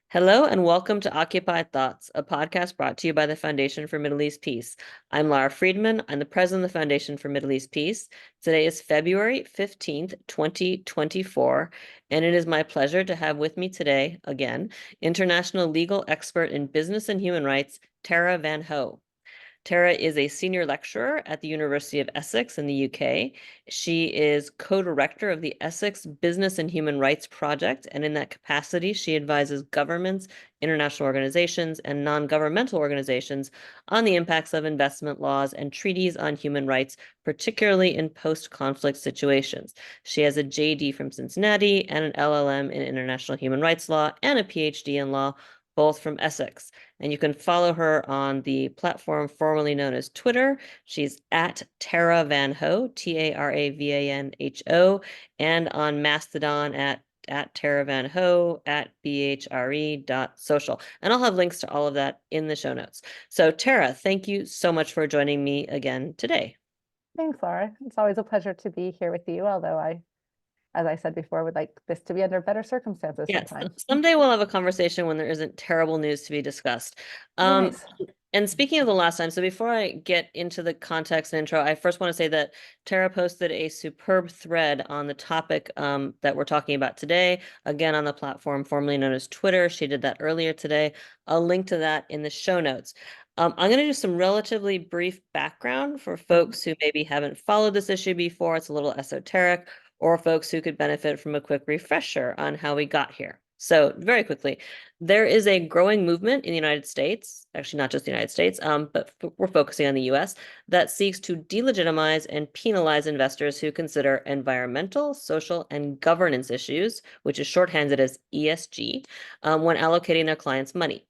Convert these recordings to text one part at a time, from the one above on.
Hello and welcome to Occupied Thoughts, a podcast brought to you by the Foundation for Middle East Peace. I'm Lara Friedman. I'm the president of the Foundation for Middle East Peace. Today is February 15th, 2024, and it is my pleasure to have with me today, again, international legal expert in business and human rights, Tara Van Ho. Tara is a senior lecturer at the University of Essex in the UK. She is co-director of the Essex Business and Human Rights Project, and in that capacity, she advises governments, international organizations, and non-governmental organizations on the impacts of investment laws and treaties on human rights, particularly in post-conflict situations. She has a JD from Cincinnati and an LLM in international human rights law and a PhD in law, both from Essex. And you can follow her on the platform formerly known as Twitter. She's at Tara Van Ho, Taravanho, and on Mastodon at Tara Van Ho at bhre.social. And I'll have links to all of that in the show notes. So Tara, thank you so much for joining me again today. Thanks, Laura. It's always a pleasure to be here with you, although as I said before, would like this to be under better circumstances Yes, sometime. someday we'll have a conversation when there isn't terrible news to be discussed. Nice. And speaking of the last time, so before I get into the context and intro, I first want to say that Tara posted a superb thread on the topic that we're talking about today, again on the platform formerly known as Twitter. She did that earlier today. I'll link to that in the show notes. I'm going to do some relatively brief background for folks who maybe haven't followed this issue before. It's a little esoteric, or folks who could benefit from a quick refresher on how we got here. So very quickly, there is a growing movement in the United States, actually not just the United States, but we're focusing on the US, that seeks to delegitimize and penalize investors who consider environmental, social, and governance issues, which is shorthanded as ESG, when allocating their clients' money.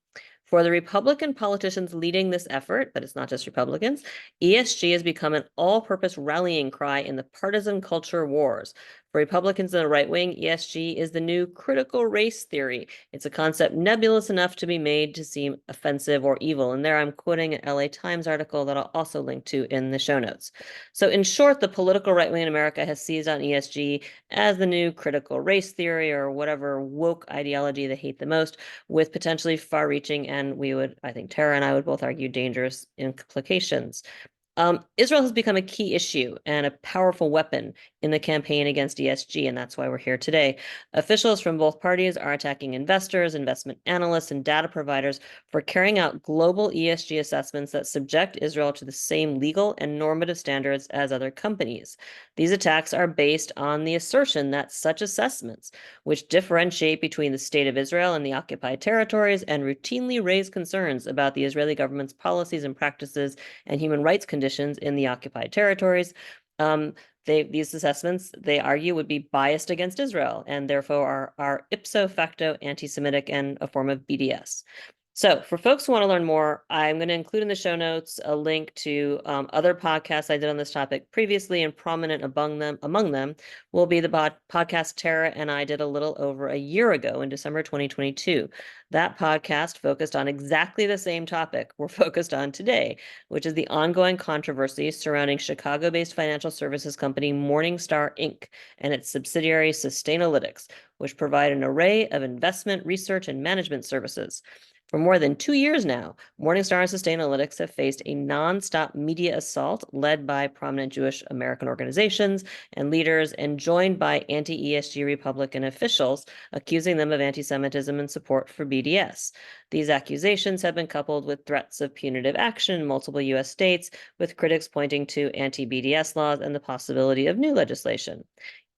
For the Republican politicians leading this effort, but it's not just Republicans, ESG has become an all-purpose rallying cry in the partisan culture wars. For Republicans and the right wing, ESG is the new critical race theory. It's a concept nebulous enough to be made to seem offensive or evil. And there I'm quoting an LA Times article that I'll also link to in the show notes. So in short, the political right wing in America has seized on ESG as the new critical race theory or whatever woke ideology they hate the most, with potentially far-reaching and I think Tara and I would both argue, dangerous implications. Israel has become a key issue and a powerful weapon in the campaign against ESG, and that's why we're here today. Officials from both parties are attacking investors, investment analysts, and data providers for carrying out global ESG assessments that subject Israel to the same legal and normative standards as other companies. These attacks are based on the assertion that such assessments, which differentiate between the state of Israel and the occupied territories and routinely raise concerns about the Israeli government's policies and practices and human rights conditions in the occupied territories. These assessments, they argue, would be biased against Israel and therefore are ipso facto anti-Semitic and a form of BDS. So for folks who want to learn more, I'm going to include in the show notes a link to other podcasts I did on this topic previously, and prominent among them will be the podcast Tara and I did a little over a year ago in December 2022. That podcast focused on exactly the same topic we're focused on today, which is the ongoing controversy surrounding Chicago-based financial services company Morningstar Inc. and its subsidiary Sustainalytics, which provide an array of investment, research, and management services. For more than 2 years now, Morningstar and Sustainalytics have faced a nonstop media assault led by prominent Jewish American organizations and leaders and joined by anti-ESG Republican officials, accusing them of anti-Semitism and support for BDS. These accusations have been coupled with threats of punitive action in multiple U.S. states, with critics pointing to anti-BDS laws and the possibility of new legislation.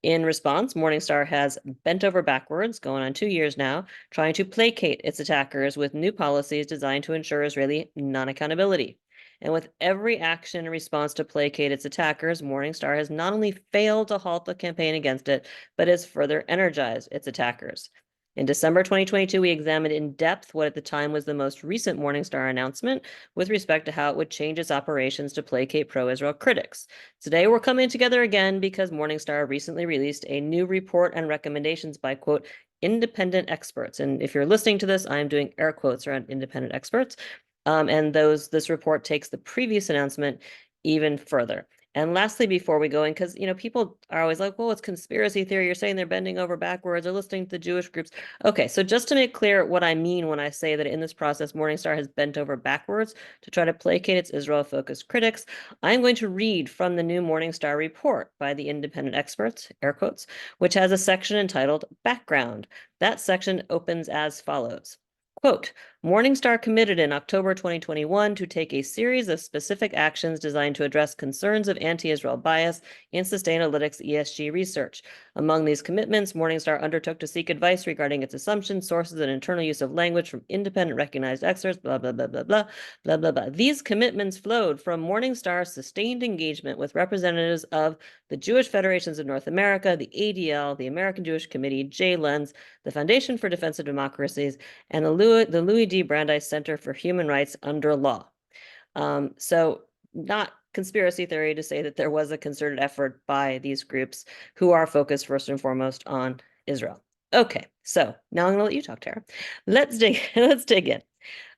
In response, Morningstar has bent over backwards, going on 2 years now, trying to placate its attackers with new policies designed to ensure Israeli non-accountability. And with every action in response to placate its attackers, Morningstar has not only failed to halt the campaign against it, but has further energized its attackers. In December 2022, we examined in depth what at the time was the most recent Morningstar announcement with respect to how it would change its operations to placate pro-Israel critics. Today, we're coming together again because Morningstar recently released a new report and recommendations by, quote, independent experts. And if you're listening to this, I'm doing air quotes around independent experts. This report takes the previous announcement even further. And lastly, before we go in, because people are always like, well, it's conspiracy theory. You're saying they're bending over backwards or listening to the Jewish groups. Okay, so just to make clear what I mean when I say that in this process, Morningstar has bent over backwards to try to placate its Israel-focused critics, I'm going to read from the new Morningstar report by the independent experts, air quotes, which has a section entitled Background. That section opens as follows. Quote, Morningstar committed in October 2021 to take a series of specific actions designed to address concerns of anti-Israel bias in Sustainalytics ESG research. Among these commitments, Morningstar undertook to seek advice regarding its assumptions, sources, and internal use of language from independent recognized experts, blah, blah, blah, blah, blah, blah, blah, blah. These commitments flowed from Morningstar's sustained engagement with representatives of the Jewish Federations of North America, the ADL, the American Jewish Committee, J-Lens, the Foundation for Defense of Democracies, and the Louis D. Brandeis Center for Human Rights Under Law. So not conspiracy theory to say that there was a concerted effort by these groups who are focused first and foremost on Israel. Okay, so now I'm going to let you talk, Tara. Let's dig in.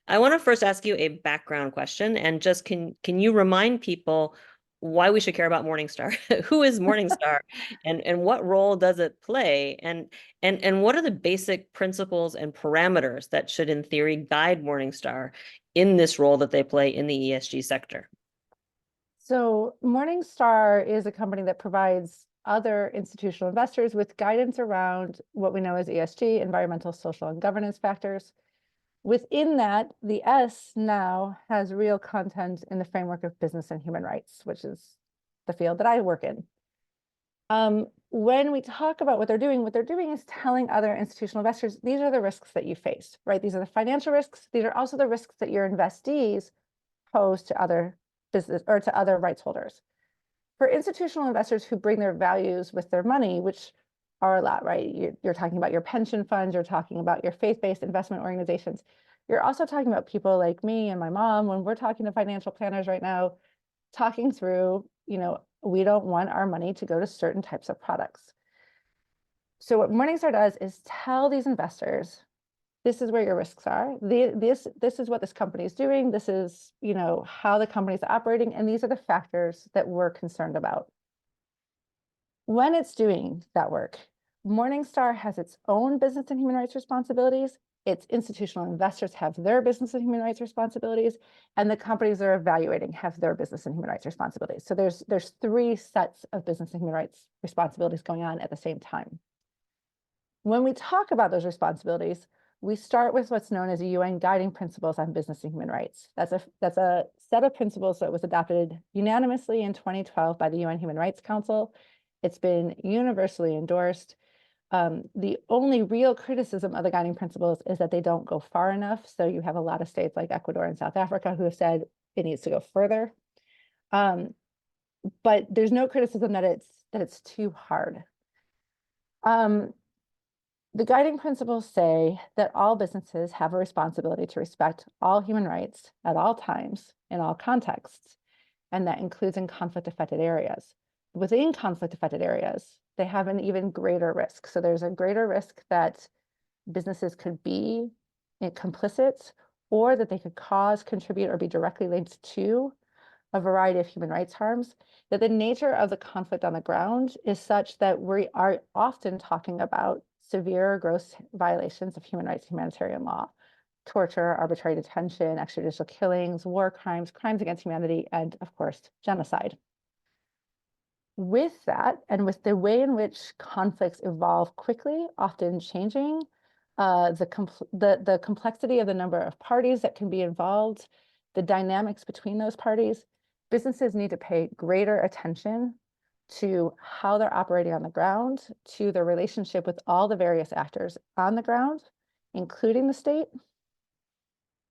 I want to first ask you a background question, and just can you remind people why we should care about Morningstar? Who is Morningstar, and what role does it play? And what are the basic principles and parameters that should, in theory, guide Morningstar in this role that they play in the ESG sector? So Morningstar is a company that provides other institutional investors with guidance around what we know as ESG, environmental, social, and governance factors. Within that, the S now has real content in the framework of business and human rights, which is the field that I work in. When we talk about what they're doing is telling other institutional investors, these are the risks that you face, right? These are the financial risks. These are also the risks that your investees pose to other business or to other rights holders. For institutional investors who bring their values with their money, which are a lot, right? You're talking about your pension funds, you're talking about your faith-based investment organizations. You're also talking about people like me and my mom, when we're talking to financial planners right now, talking through, we don't want our money to go to certain types of products. So what Morningstar does is tell these investors, this is where your risks are. This is what this company is doing. This is, how the company is operating. And these are the factors that we're concerned about. When it's doing that work, Morningstar has its own business and human rights responsibilities. Its institutional investors have their business and human rights responsibilities, and the companies they're evaluating have their business and human rights responsibilities. So there's three sets of business and human rights responsibilities going on at the same time. When we talk about those responsibilities, we start with what's known as the UN Guiding Principles on Business and Human Rights. That's a set of principles that was adopted unanimously in 2012 by the UN Human Rights Council. It's been universally endorsed. The only real criticism of the guiding principles is that they don't go far enough. So you have a lot of states like Ecuador and South Africa who have said it needs to go further. But there's no criticism that it's too hard. The guiding principles say that all businesses have a responsibility to respect all human rights at all times in all contexts, and that includes in conflict-affected areas. Within conflict-affected areas, they have an even greater risk. So there's a greater risk that businesses could be complicit, or that they could cause, contribute, or be directly linked to a variety of human rights harms, that the nature of the conflict on the ground is such that we are often talking about severe or gross violations of human rights, humanitarian law, torture, arbitrary detention, extrajudicial killings, war crimes, crimes against humanity, and of course, genocide. With that, and with the way in which conflicts evolve quickly, often changing, the complexity of the number of parties that can be involved, the dynamics between those parties, businesses need to pay greater attention to how they're operating on the ground, to their relationship with all the various actors on the ground, including the state,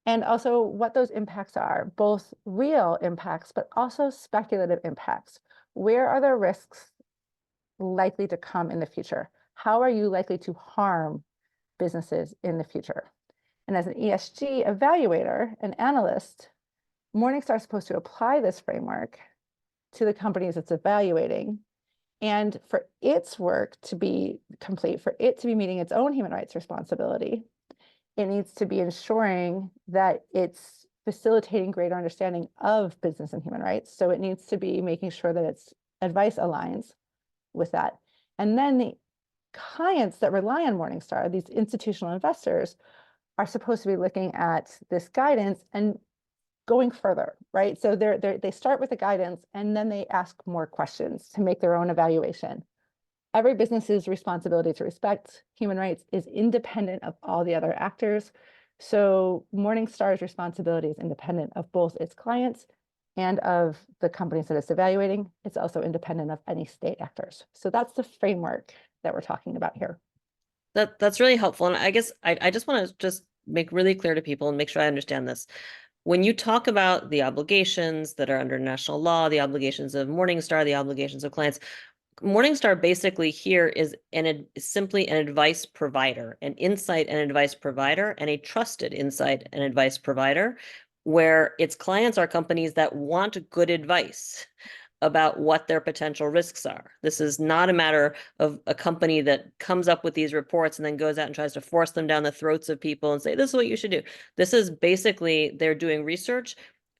and also what those impacts are, both real impacts, but also speculative impacts. Where are the risks likely to come in the future? How are you likely to harm businesses in the future? And as an ESG evaluator, an analyst, Morningstar is supposed to apply this framework to the companies it's evaluating. And for its work to be complete, for it to be meeting its own human rights responsibility, it needs to be ensuring that it's facilitating greater understanding of business and human rights. So it needs to be making sure that its advice aligns with that. And then the clients that rely on Morningstar, these institutional investors, are supposed to be looking at this guidance and going further, right? So they start with the guidance and then they ask more questions to make their own evaluation. Every business's responsibility to respect human rights is independent of all the other actors. So Morningstar's responsibility is independent of both its clients and of the companies that it's evaluating. It's also independent of any state actors. So that's the framework that we're talking about here. That's really helpful. And I guess I just want to just make really clear to people and make sure I understand this. When you talk about the obligations that are under national law, the obligations of Morningstar, the obligations of clients, Morningstar basically here is simply an advice provider, an insight and advice provider, and a trusted insight and advice provider, where its clients are companies that want good advice about what their potential risks are. This is not a matter of a company that comes up with these reports and then goes out and tries to force them down the throats of people and say, this is what you should do. This is basically, they're doing research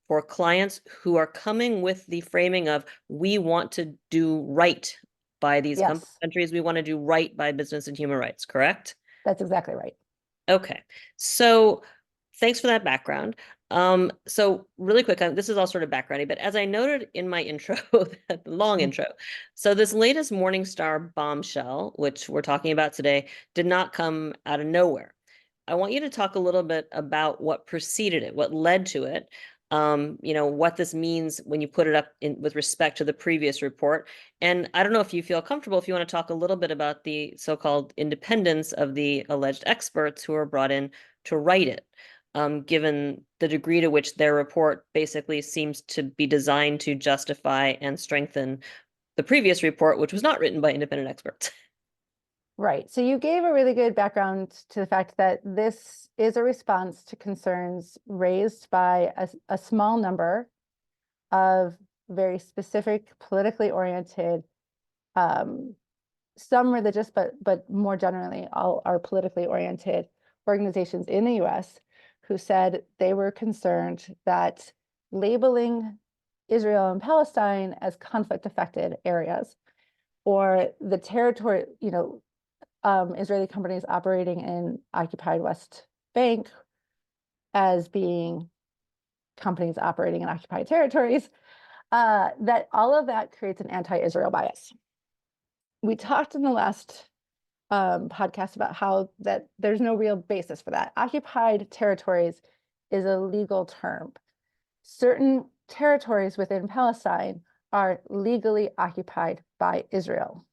for clients who are coming with the framing of, we want to do right by these Yes, countries. We want to do right by business and human rights, correct? that's exactly right. Okay. So thanks for that background. So really quick, this is all sort of backgroundy, but as I noted in my intro, the long intro, so this latest Morningstar bombshell, which we're talking about today, did not come out of nowhere. I want you to talk a little bit about what preceded it, what led to it, what this means when you put it up in with respect to the previous report. And I don't know if you feel comfortable, if you want to talk a little bit about the so-called independence of the alleged experts who are brought in to write it, given the degree to which their report basically seems to be designed to justify and strengthen the previous report, which was not written by independent experts. Right. So you gave a really good background to the fact that this is a response to concerns raised by a small number of very specific, politically oriented, some religious, but more generally, all are politically oriented organizations in the US who said they were concerned that labeling Israel and Palestine as conflict affected areas, or the territory, Israeli companies operating in occupied West Bank as being companies operating in occupied territories, that all of that creates an anti-Israel bias. We talked in the last podcast about how that there's no real basis for that. Occupied territories is a legal term. Certain territories within Palestine are legally occupied by Israel.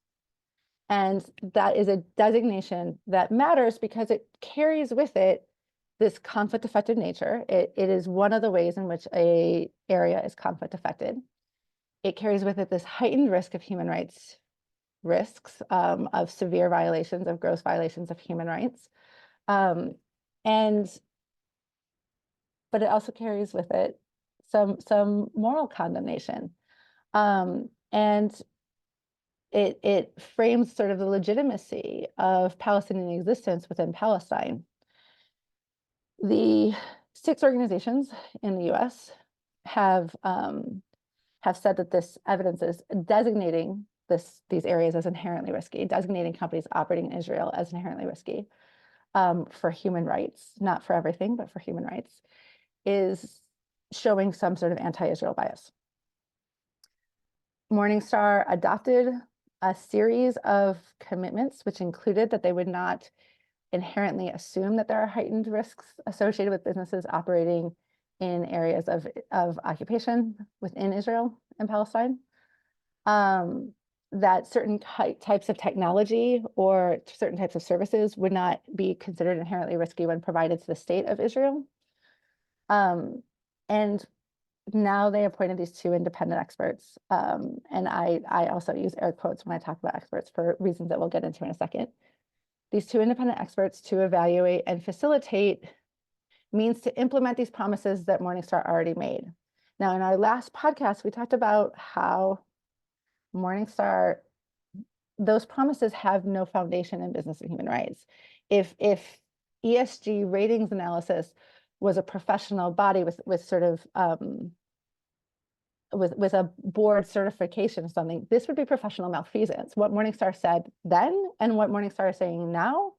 And that is a designation that matters because it carries with it this conflict affected nature. It is one of the ways in which an area is conflict affected. It carries with it this heightened risk of human rights risks, of severe violations, of gross violations of human rights. But it also carries with it some moral condemnation. And it frames sort of the legitimacy of Palestinian existence within Palestine. The 6 organizations in the US have said that this evidence is designating these areas as inherently risky, designating companies operating in Israel as inherently risky, for human rights, not for everything, but for human rights, is showing some sort of anti-Israel bias. Morningstar adopted a series of commitments, which included that they would not inherently assume that there are heightened risks associated with businesses operating in areas of occupation within Israel and Palestine. That certain types of technology or certain types of services would not be considered inherently risky when provided to the state of Israel. And now they appointed these 2 independent experts. And I also use air quotes when I talk about experts for reasons that we'll get into in a second. These 2 independent experts to evaluate and facilitate means to implement these promises that Morningstar already made. Now, in our last podcast, we talked about how Morningstar, those promises have no foundation in business and human rights. If ESG ratings analysis was a professional body with sort of with a board certification or something, this would be professional malfeasance. What Morningstar said then and what Morningstar is saying now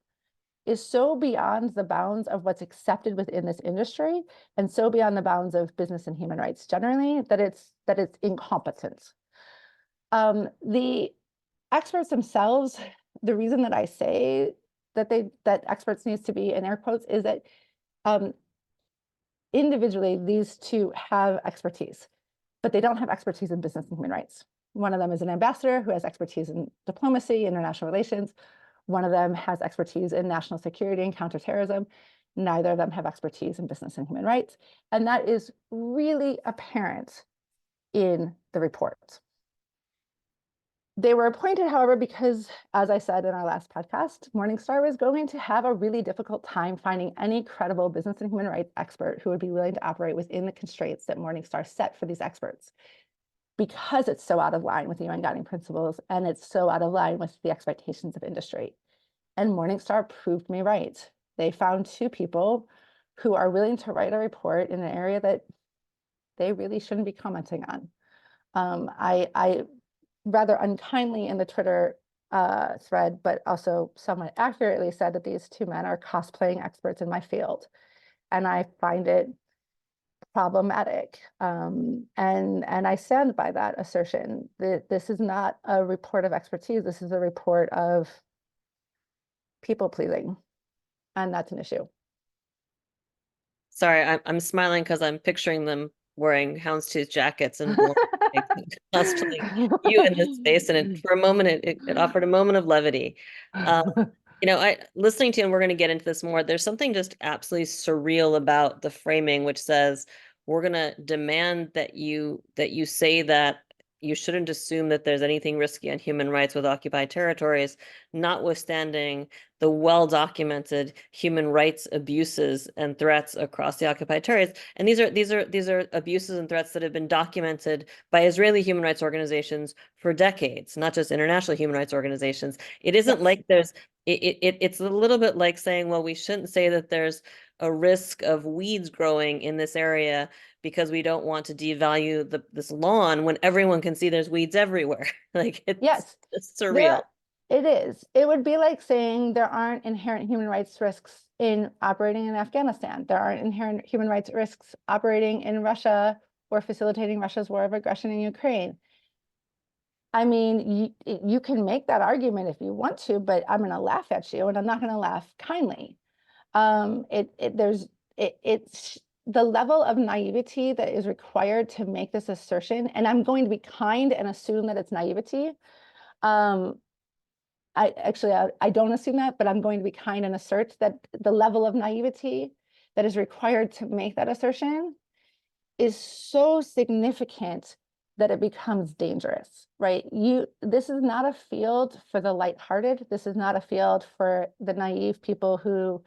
is so beyond the bounds of what's accepted within this industry and so beyond the bounds of business and human rights generally that it's incompetent. The experts themselves, the reason that I say that experts needs to be in air quotes is that individually these two have expertise, but they don't have expertise in business and human rights. One of them is an ambassador who has expertise in diplomacy, international relations. One of them has expertise in national security and counterterrorism. Neither of them have expertise in business and human rights. And that is really apparent in the report. They were appointed, however, because, as I said in our last podcast, Morningstar was going to have a really difficult time finding any credible business and human rights expert who would be willing to operate within the constraints that Morningstar set for these experts, because it's so out of line with the UN guiding principles and it's so out of line with the expectations of industry. And Morningstar proved me right. They found two people who are willing to write a report in an area that they really shouldn't be commenting on. I rather unkindly in the Twitter thread, but also somewhat accurately said that these two men are cosplaying experts in my field. And I find it problematic. And I stand by that assertion. This is not a report of expertise. This is a report of people pleasing. And that's an issue. Sorry, I'm smiling because I'm picturing them wearing houndstooth jackets and constantly you in this space, and for a moment it offered a moment of levity. I listening to you, and we're going to get into this more. There's something just absolutely surreal about the framing, which says we're going to demand that you say that you shouldn't assume that there's anything risky on human rights with occupied territories, notwithstanding the well-documented human rights abuses and threats across the occupied territories. And these are abuses and threats that have been documented by Israeli human rights organizations for decades, not just international human rights organizations. It isn't Yes. like it's a little bit like saying, well, we shouldn't say that there's a risk of weeds growing in this area because we don't want to devalue this lawn when everyone can see there's weeds everywhere. Like Yes, it's surreal. it is. It would be like saying there aren't inherent human rights risks in operating in Afghanistan. There aren't inherent human rights risks operating in Russia or facilitating Russia's war of aggression in Ukraine. I mean, you can make that argument if you want to, but I'm going to laugh at you, and I'm not going to laugh kindly. It's the level of naivety that is required to make this assertion, and I'm going to be kind and assume that it's naivety. I don't assume that, but I'm going to be kind and assert that the level of naivety that is required to make that assertion is so significant that it becomes dangerous, right? This is not a field for the lighthearted. This is not a field for the naive people who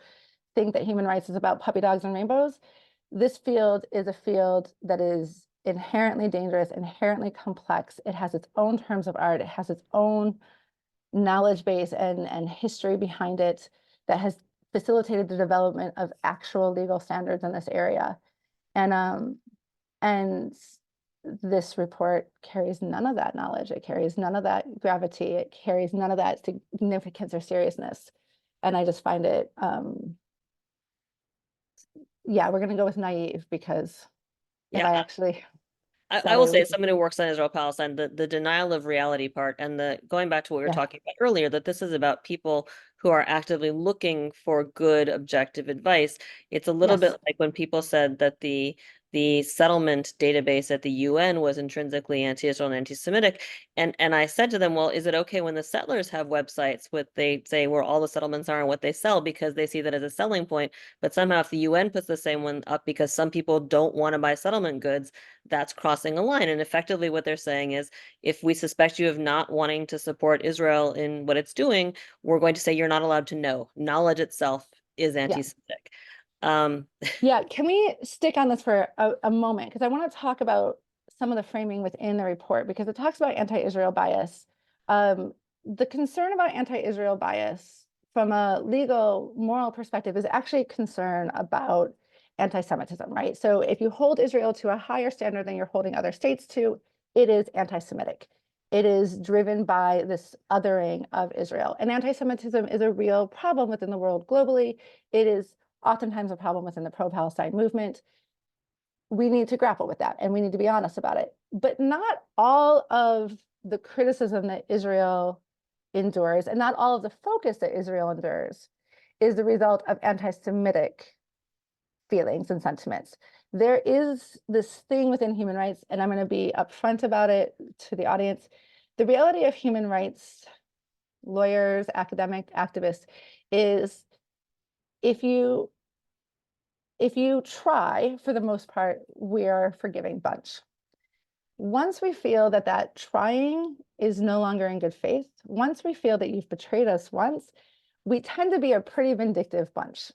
think that human rights is about puppy dogs and rainbows. This field is a field that is inherently dangerous, inherently complex. It has its own terms of art. It has its own knowledge base and history behind it that has facilitated the development of actual legal standards in this area. And this report carries none of that knowledge. It carries none of that gravity. It carries none of that significance or seriousness. And I just find it, yeah, we're going to go with naive because if I actually I will say, as somebody who works on Israel-Palestine, the denial of reality part and the going back to what we were talking about earlier, that this is about people who are actively looking for good, objective advice. It's a little bit like when people said that the settlement database at the UN was intrinsically anti-Israel and anti-Semitic. And I said to them, well, is it okay when the settlers have websites with they say where all the settlements are and what they sell because they see that as a selling point? But somehow if the UN puts the same one up because some people don't want to buy settlement goods, that's crossing a line. And effectively what they're saying is, if we suspect you of not wanting to support Israel in what it's doing, we're going to say you're not allowed to know. Knowledge itself is anti-Semitic. Yeah, can we stick on this for a moment? Because I want to talk about some of the framing within the report, because it talks about anti-Israel bias. The concern about anti-Israel bias from a legal, moral perspective is actually a concern about anti-Semitism, right? So if you hold Israel to a higher standard than you're holding other states to, it is anti-Semitic. It is driven by this othering of Israel. And anti-Semitism is a real problem within the world globally. It is oftentimes a problem within the pro-Palestine movement. We need to grapple with that, and we need to be honest about it. But not all of the criticism that Israel endures, and not all of the focus that Israel endures, is the result of anti-Semitic feelings and sentiments. There is this thing within human rights, and I'm going to be upfront about it to the audience. The reality of human rights lawyers, academic activists, is if you try, for the most part, we're a forgiving bunch. Once we feel that that trying is no longer in good faith, once we feel that you've betrayed us once, we tend to be a pretty vindictive bunch.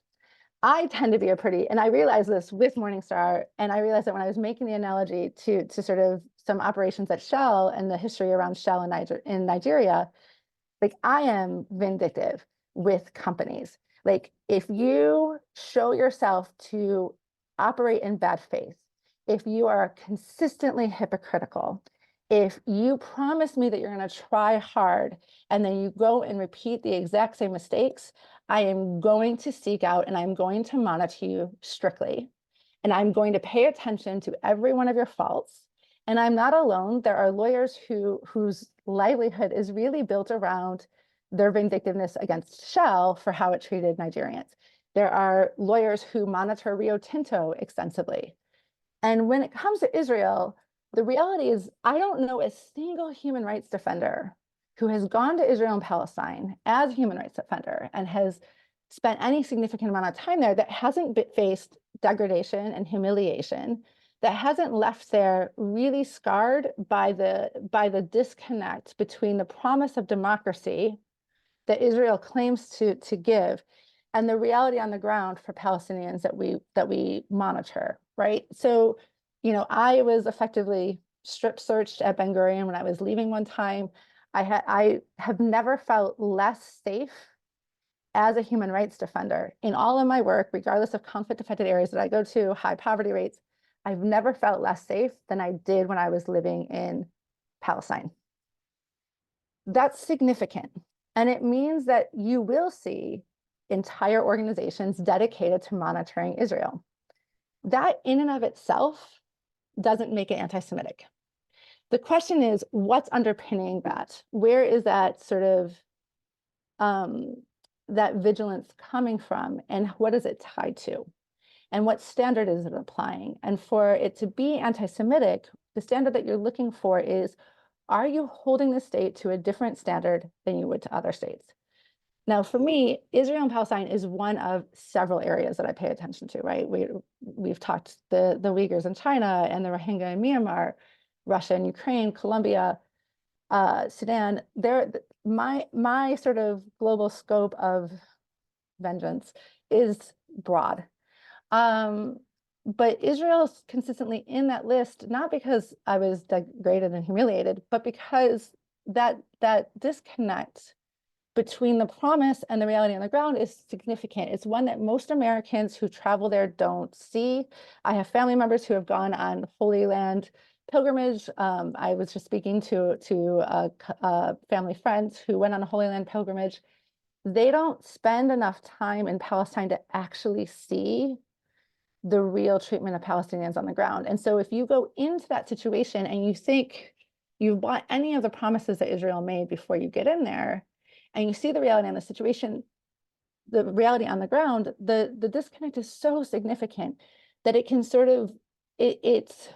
I tend to be a pretty, and I realized this with Morningstar, and I realized that when I was making the analogy to sort of some operations at Shell and the history around Shell in Nigeria, like I am vindictive with companies. Like if you show yourself to operate in bad faith, if you are consistently hypocritical, if you promise me that you're going to try hard and then you go and repeat the exact same mistakes, I am going to seek out and I'm going to monitor you strictly. And I'm going to pay attention to every one of your faults. And I'm not alone. There are lawyers whose livelihood is really built around their vindictiveness against Shell for how it treated Nigerians. There are lawyers who monitor Rio Tinto extensively. And when it comes to Israel, the reality is I don't know a single human rights defender who has gone to Israel and Palestine as a human rights defender and has spent any significant amount of time there that hasn't faced degradation and humiliation, that hasn't left there really scarred by the disconnect between the promise of democracy that Israel claims to give and the reality on the ground for Palestinians that we monitor, right? So, you know, I was effectively strip searched at Ben Gurion when I was leaving one time. I have never felt less safe as a human rights defender in all of my work, regardless of conflict affected areas that I go to, high poverty rates. I've never felt less safe than I did when I was living in Palestine. That's significant. And it means that you will see entire organizations dedicated to monitoring Israel. That in and of itself doesn't make it anti-Semitic. The question is, what's underpinning that? Where is that sort of that vigilance coming from, and what is it tied to? And what standard is it applying? And for it to be anti-Semitic, the standard that you're looking for is, are you holding the state to a different standard than you would to other states? Now, for me, Israel and Palestine is one of several areas that I pay attention to, right? We've talked the Uyghurs in China and the Rohingya in Myanmar, Russia and Ukraine, Colombia, Sudan. My sort of global scope of vengeance is broad. But Israel's consistently in that list, not because I was degraded and humiliated, but because that disconnect between the promise and the reality on the ground is significant. It's one that most Americans who travel there don't see. I have family members who have gone on Holy Land pilgrimage. I was just speaking to family friends who went on a Holy Land pilgrimage. They don't spend enough time in Palestine to actually see the real treatment of Palestinians on the ground. And so if you go into that situation and you think you bought any of the promises that Israel made before you get in there, and you see the reality on the situation, the reality on the ground, the disconnect is so significant that it can sort of, it's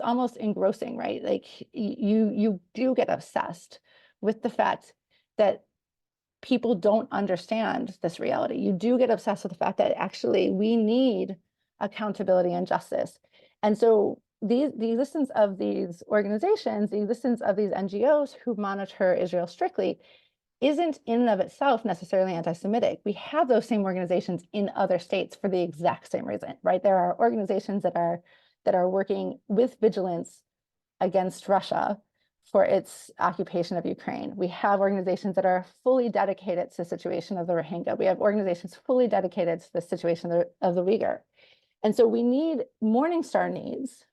almost engrossing, right? Like you do get obsessed with the fact that people don't understand this reality. You do get obsessed with the fact that actually we need accountability and justice. And so the existence of these organizations, the existence of these NGOs who monitor Israel strictly isn't in and of itself necessarily anti-Semitic. We have those same organizations in other states for the exact same reason, right? There are organizations that are working with vigilance against Russia for its occupation of Ukraine. We have organizations that are fully dedicated to the situation of the Rohingya. We have organizations fully dedicated to the situation of the Uyghur. And so Morningstar needs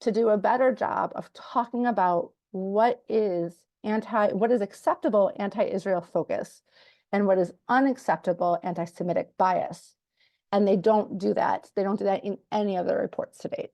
to do a better job of talking about what is acceptable anti-Israel focus and what is unacceptable anti-Semitic bias. And they don't do that. They don't do that in any of the reports to date.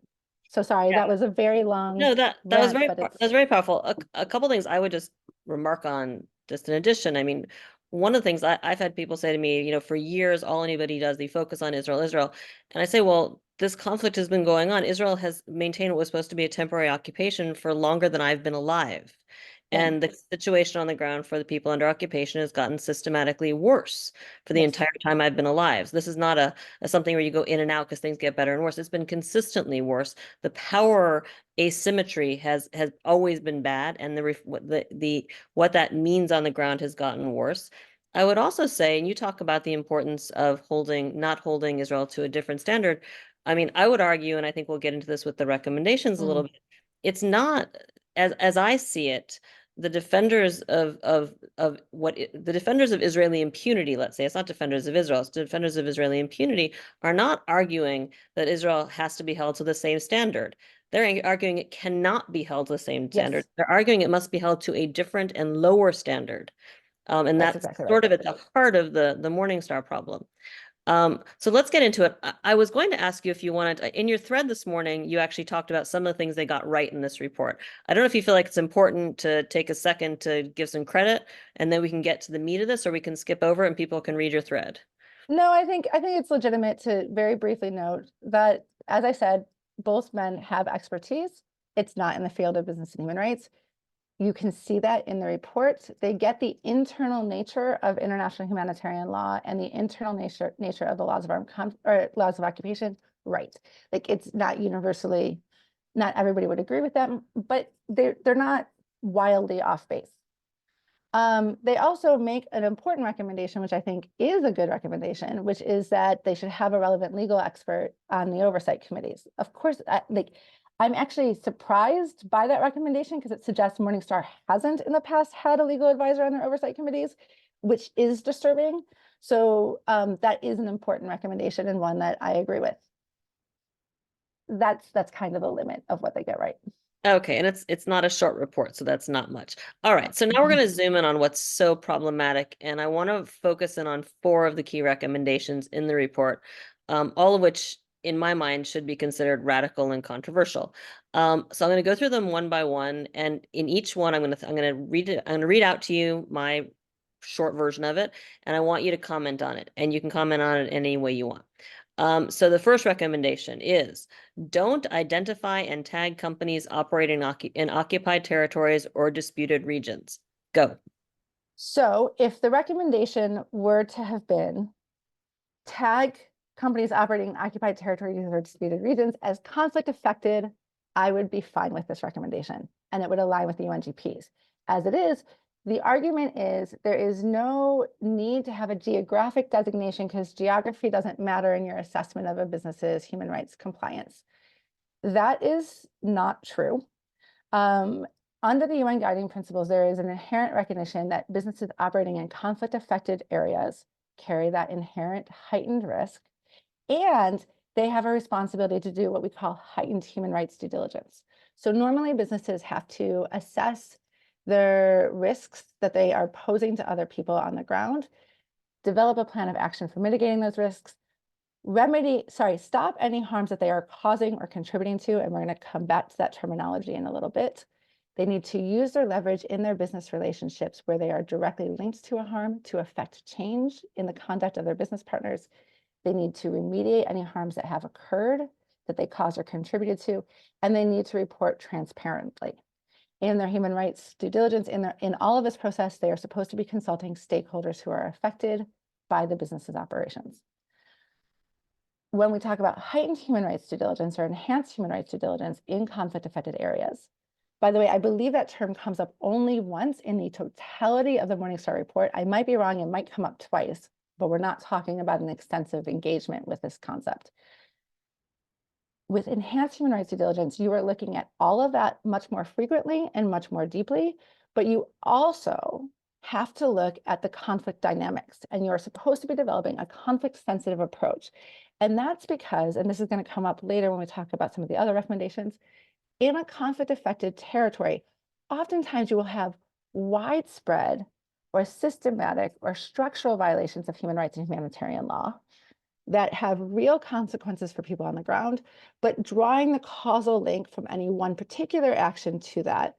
So sorry, Yeah. that was a very long No, that was rant, very but that it's was very powerful. A couple things I would just remark on, just in addition. I mean, one of the things I've had people say to me, for years, all anybody does, they focus on Israel, Israel. And I say, well, this conflict has been going on. Israel has maintained what was supposed to be a temporary occupation for longer than I've been alive. same. And the situation on the ground for the people under occupation has gotten systematically worse for the Yes, entire time I've been alive. So this is not a something where you go in and out because things get better and worse. It's been consistently worse. The power asymmetry has always been bad, and what that means on the ground has gotten worse. I would also say, and you talk about the importance of not holding Israel to a different standard. I mean, I would argue, and I think we'll get into this with the recommendations a little bit. It's not, as I see it, the defenders the defenders of Israeli impunity, let's say, it's not defenders of Israel, it's defenders of Israeli impunity, are not arguing that Israel has to be held to the same standard. They're arguing it cannot be held to the same standard. yes, They're arguing it must be held to a different and lower standard. And that's that's exactly right. sort of at the heart of the Morningstar problem. So let's get into it. I was going to ask you if you wanted, in your thread this morning, you actually talked about some of the things they got right in this report. I don't know if you feel like it's important to take a second to give some credit, and then we can get to the meat of this, or we can skip over and people can read your thread. No, I think it's legitimate to very briefly note that, as I said, both men have expertise. It's not in the field of business and human rights. You can see that in the report. They get the internal nature of international humanitarian law and the internal nature of the laws of laws of occupation right. Like, it's not universally, not everybody would agree with them, but they're not wildly off base. They also make an important recommendation, which I think is a good recommendation, which is that they should have a relevant legal expert on the oversight committees. Of course, I'm actually surprised by that recommendation because it suggests Morningstar hasn't in the past had a legal advisor on their oversight committees, which is disturbing. So that is an important recommendation and one that I agree with. That's kind of the limit of what they get right. Okay, and it's not a short report, so that's not much. All right, so now we're going to zoom in on what's so problematic, and I want to focus in on 4 of the key recommendations in the report, all of which, in my mind, should be considered radical and controversial. So I'm going to go through them one by one, and in each one, I'm going to read it. I'm going to read out to you my short version of it, and I want you to comment on it, and you can comment on it any way you want. So the first recommendation is, don't identify and tag companies operating in occupied territories or disputed regions. Go. So if the recommendation were to have been tag companies operating in occupied territories or disputed regions as conflict affected, I would be fine with this recommendation and it would align with the UNGPs. As it is, the argument is there is no need to have a geographic designation because geography doesn't matter in your assessment of a business's human rights compliance. That is not true. Under the UN guiding principles, there is an inherent recognition that businesses operating in conflict-affected areas carry that inherent heightened risk, and they have a responsibility to do what we call heightened human rights due diligence. So normally businesses have to assess their risks that they are posing to other people on the ground, develop a plan of action for mitigating those risks, stop any harms that they are causing or contributing to, and we're going to come back to that terminology in a little bit. They need to use their leverage in their business relationships where they are directly linked to a harm to affect change in the conduct of their business partners. They need to remediate any harms that have occurred that they caused or contributed to, and they need to report transparently. In their human rights due diligence, in all of this process, they are supposed to be consulting stakeholders who are affected by the business's operations. When we talk about heightened human rights due diligence or enhanced human rights due diligence in conflict-affected areas, by the way, I believe that term comes up only once in the totality of the Morningstar report. I might be wrong, it might come up twice, but we're not talking about an extensive engagement with this concept. With enhanced human rights due diligence, you are looking at all of that much more frequently and much more deeply, but you also have to look at the conflict dynamics, and you're supposed to be developing a conflict-sensitive approach. And that's because, and this is going to come up later when we talk about some of the other recommendations, in a conflict-affected territory, oftentimes you will have widespread or systematic or structural violations of human rights and humanitarian law that have real consequences for people on the ground, but drawing the causal link from any one particular action to that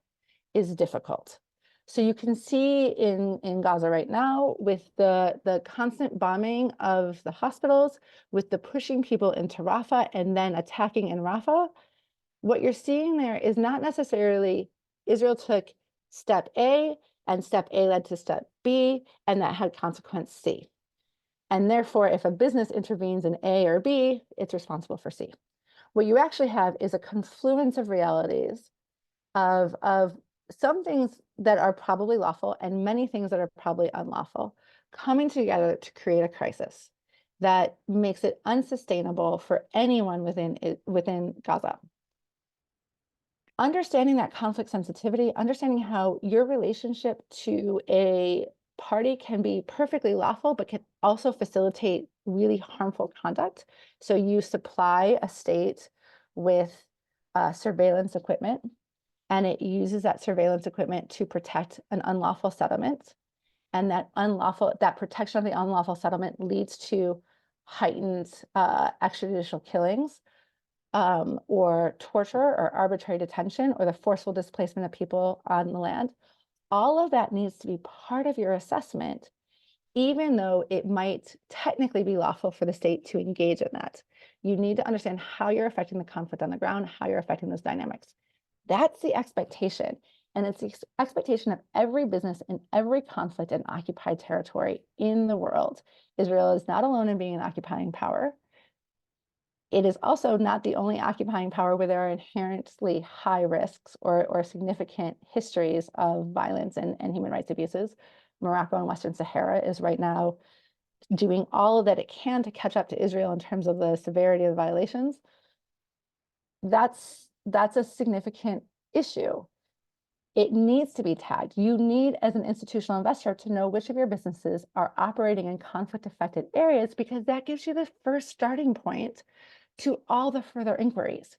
is difficult. So you can see in Gaza right now, with the constant bombing of the hospitals, with the pushing people into Rafah and then attacking in Rafah, what you're seeing there is not necessarily Israel took step A and step A led to step B, and that had consequence C. And therefore, if a business intervenes in A or B, it's responsible for C. What you actually have is a confluence of realities of some things that are probably lawful and many things that are probably unlawful coming together to create a crisis that makes it unsustainable for anyone within Gaza. Understanding that conflict sensitivity, understanding how your relationship to a party can be perfectly lawful, but can also facilitate really harmful conduct. So you supply a state with surveillance equipment, and it uses that surveillance equipment to protect an unlawful settlement. And that protection of the unlawful settlement leads to heightened extrajudicial killings, or torture or arbitrary detention or the forceful displacement of people on the land. All of that needs to be part of your assessment, even though it might technically be lawful for the state to engage in that. You need to understand how you're affecting the conflict on the ground, how you're affecting those dynamics. That's the expectation. And it's the expectation of every business in every conflict and occupied territory in the world. Israel is not alone in being an occupying power. It is also not the only occupying power where there are inherently high risks or significant histories of violence and human rights abuses. Morocco and Western Sahara is right now doing all that it can to catch up to Israel in terms of the severity of the violations. That's a significant issue. It needs to be tagged. You need, as an institutional investor, to know which of your businesses are operating in conflict-affected areas, because that gives you the first starting point to all the further inquiries.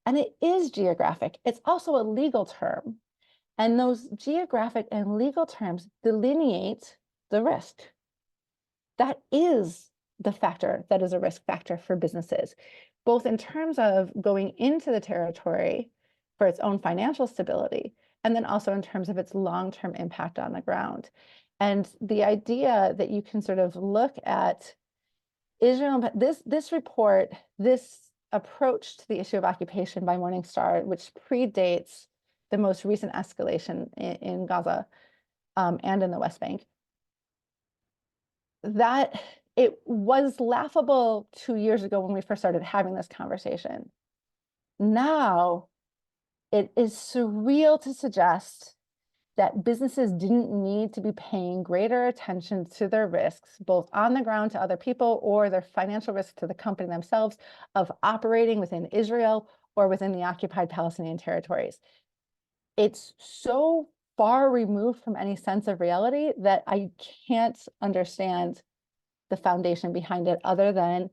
And it is geographic. It's also a legal term. And those geographic and legal terms delineate the risk. That is the factor that is a risk factor for businesses, both in terms of going into the territory for its own financial stability, and then also in terms of its long-term impact on the ground. And the idea that you can sort of look at Israel, this report, this approach to the issue of occupation by Morningstar, which predates the most recent escalation in Gaza and in the West Bank, that it was laughable 2 years ago when we first started having this conversation. Now, it is surreal to suggest that businesses didn't need to be paying greater attention to their risks, both on the ground to other people or their financial risk to the company themselves, of operating within Israel or within the occupied Palestinian territories. It's so far removed from any sense of reality that I can't understand the foundation behind it, other than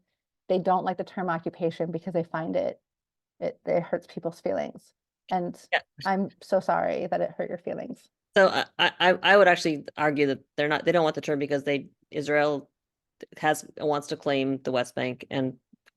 they don't like the term occupation because they find it hurts people's feelings. And Yeah. I'm so sorry that it hurt your feelings. So I would actually argue that they don't want the term because Israel wants to claim the West Bank and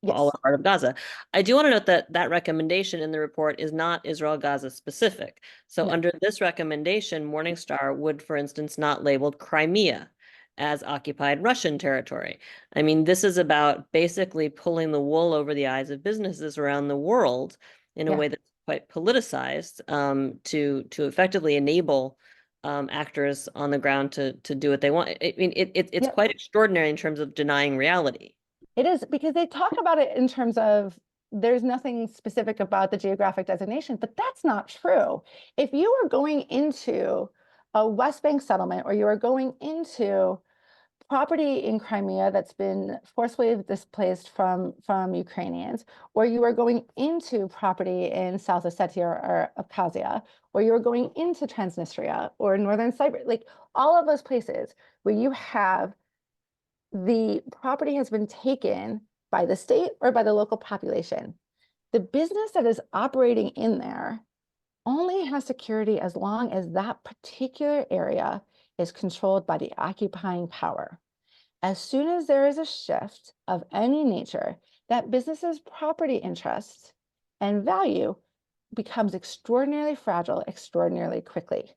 all Yes. are part of Gaza. I do want to note that that recommendation in the report is not Israel-Gaza specific. So No. under this recommendation, Morningstar would, for instance, not label Crimea as occupied Russian territory. I mean, this is about basically pulling the wool over the eyes of businesses around the world in a Yeah. way that's quite politicized, to effectively enable actors on the ground to do what they want. I mean, it's Yeah. quite extraordinary in terms of denying reality. It is, because they talk about it in terms of there's nothing specific about the geographic designation, but that's not true. If you are going into a West Bank settlement, or you are going into property in Crimea that's been forcibly displaced from Ukrainians, or you are going into property in South Ossetia or Abkhazia, or you're going into Transnistria or Northern Cyprus, like all of those places where you have the property has been taken by the state or by the local population. The business that is operating in there only has security as long as that particular area is controlled by the occupying power. As soon as there is a shift of any nature, that business's property interest and value becomes extraordinarily fragile, extraordinarily quickly.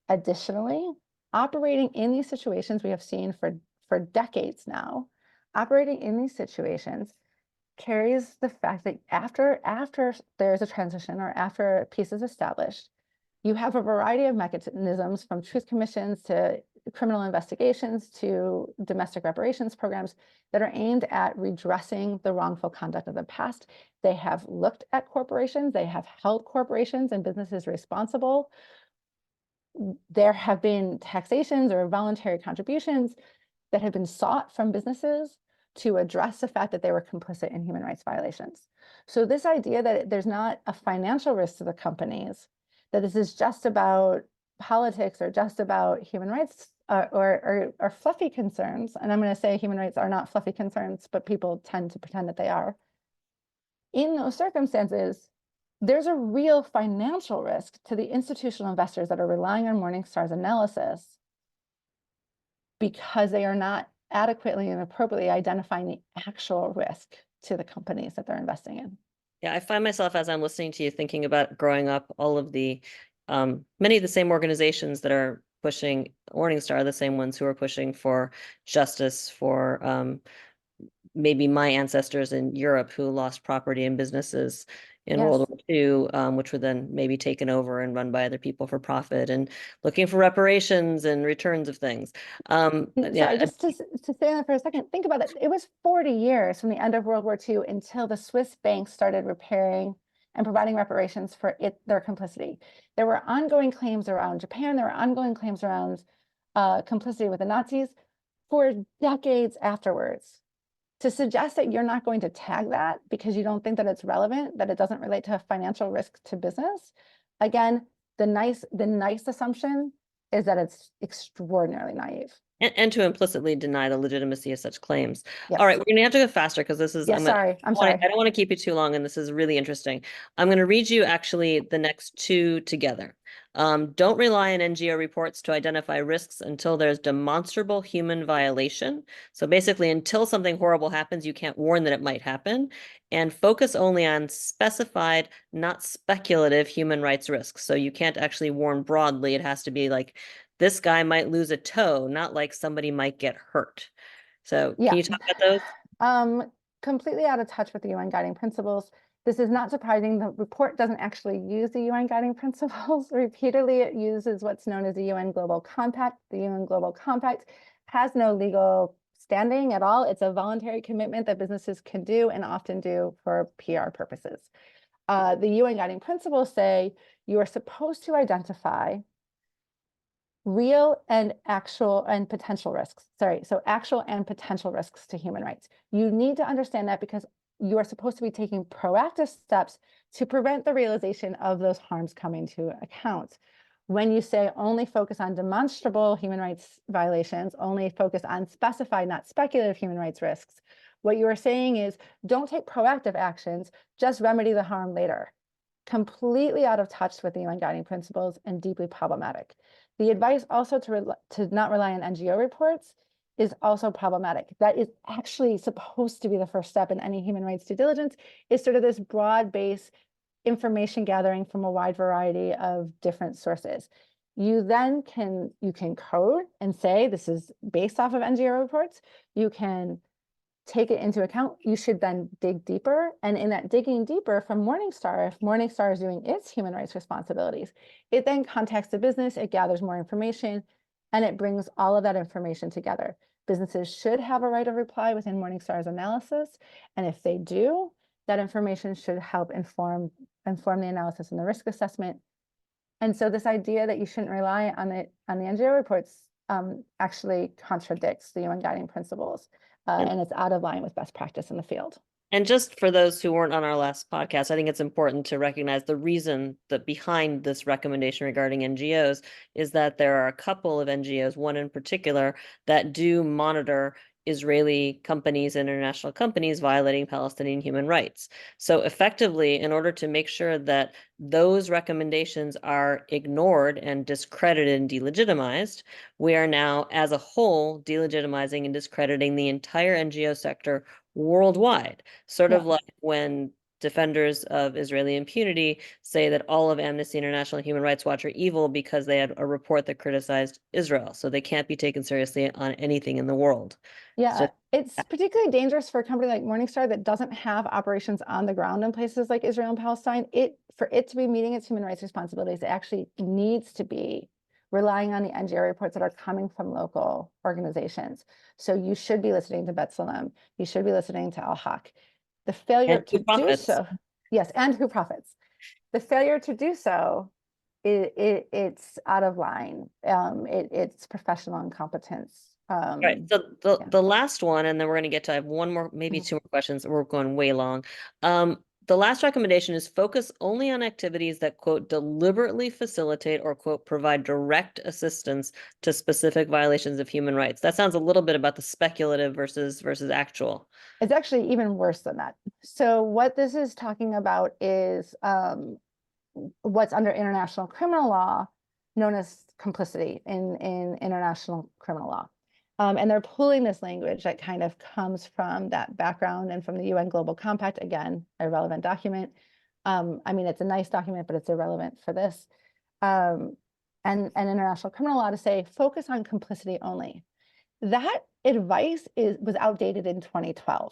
Additionally, operating in these situations we have seen for decades now, operating in these situations carries the fact that after there's a transition or after a piece is established, you have a variety of mechanisms from truth commissions to criminal investigations to domestic reparations programs that are aimed at redressing the wrongful conduct of the past. They have looked at corporations, they have held corporations and businesses responsible. There have been taxations or voluntary contributions that have been sought from businesses to address the fact that they were complicit in human rights violations. So this idea that there's not a financial risk to the companies, that this is just about politics or just about human rights or fluffy concerns, and I'm going to say human rights are not fluffy concerns, but people tend to pretend that they are. In those circumstances, there's a real financial risk to the institutional investors that are relying on Morningstar's analysis because they are not adequately and appropriately identifying the actual risk to the companies that they're investing in. Yeah, I find myself as I'm listening to you thinking about growing up, all of the many of the same organizations that are pushing Morningstar, the same ones who are pushing for justice for maybe my ancestors in Europe who lost property and businesses in World War II, which were then maybe taken over and run by other people for profit, and looking for reparations and returns of things. Sorry, just to stay on that for a second, think about it. It was 40 years from the end of World War II until the Swiss banks started repairing and providing reparations for their complicity. There were ongoing claims around Japan. There were ongoing claims around complicity with the Nazis for decades afterwards. To suggest that you're not going to tag that because you don't think that it's relevant, that it doesn't relate to a financial risk to business, again, the nice assumption is that it's extraordinarily naive. And to implicitly deny the legitimacy of such claims. Yes. All right, we're going to have to go faster because this is. Yeah, sorry. I'm sorry. I don't want to keep you too long, and this is really interesting. I'm going to read you actually the next two together. Don't rely on NGO reports to identify risks until there's demonstrable human violation. So basically, until something horrible happens, you can't warn that it might happen. And focus only on specified, not speculative human rights risks. So you can't actually warn broadly. It has to be like, this guy might lose a toe, not like somebody might get hurt. So can you talk about those? Completely out of touch with the UN guiding principles. This is not surprising. The report doesn't actually use the UN guiding principles. Repeatedly, it uses what's known as the UN Global Compact. The UN Global Compact has no legal standing at all. It's a voluntary commitment that businesses can do and often do for PR purposes. The UN guiding principles say you are supposed to identify real and actual and potential risks. Sorry, so actual and potential risks to human rights. You need to understand that because you are supposed to be taking proactive steps to prevent the realization of those harms coming to account. When you say only focus on demonstrable human rights violations, only focus on specified, not speculative human rights risks, what you are saying is don't take proactive actions, just remedy the harm later. Completely out of touch with the UN guiding principles and deeply problematic. The advice also to not rely on NGO reports is also problematic. That is actually supposed to be the first step in any human rights due diligence, is sort of this broad-based information gathering from a wide variety of different sources. You then can code and say this is based off of NGO reports. You can take it into account. You should then dig deeper. And in that digging deeper from Morningstar, if Morningstar is doing its human rights responsibilities, it then contacts the business, it gathers more information, and it brings all of that information together. Businesses should have a right of reply within Morningstar's analysis. And if they do, that information should help inform the analysis and the risk assessment. And so this idea that you shouldn't rely on the NGO reports actually contradicts the UN guiding principles, and it's out of line with best practice in the field. And just for those who weren't on our last podcast, I think it's important to recognize the reason that behind this recommendation regarding NGOs is that there are a couple of NGOs, one in particular, that do monitor Israeli companies, international companies violating Palestinian human rights. So effectively, in order to make sure that those recommendations are ignored and discredited and delegitimized, we are now, as a whole, delegitimizing and discrediting the entire NGO sector worldwide. Sort Yeah. of like when defenders of Israeli impunity say that all of Amnesty International and Human Rights Watch are evil because they had a report that criticized Israel. So they can't be taken seriously on anything in the world. Yeah, So it's particularly dangerous for a company like Morningstar that doesn't have operations on the ground in places like Israel and Palestine. For it to be meeting its human rights responsibilities, it actually needs to be relying on the NGO reports that are coming from local organizations. So you should be listening to B'Tselem. You should be listening to Al Haq. The failure and to who do profits? so, yes, and who profits. The failure to do so, it's out of line. It's professional incompetence. Right. So Yeah. the last one, and then we're going to get to, I have one more, maybe Mhm. two more questions. We're going way long. The last recommendation is focus only on activities that, quote, deliberately facilitate or, quote, provide direct assistance to specific violations of human rights. That sounds a little bit about the speculative versus actual. It's actually even worse than that. So what this is talking about is what's under international criminal law known as complicity in international criminal law. And they're pulling this language that kind of comes from that background and from the UN Global Compact, again, a relevant document. I mean, it's a nice document, but it's irrelevant for this. And international criminal law to say, focus on complicity only. That advice was outdated in 2012.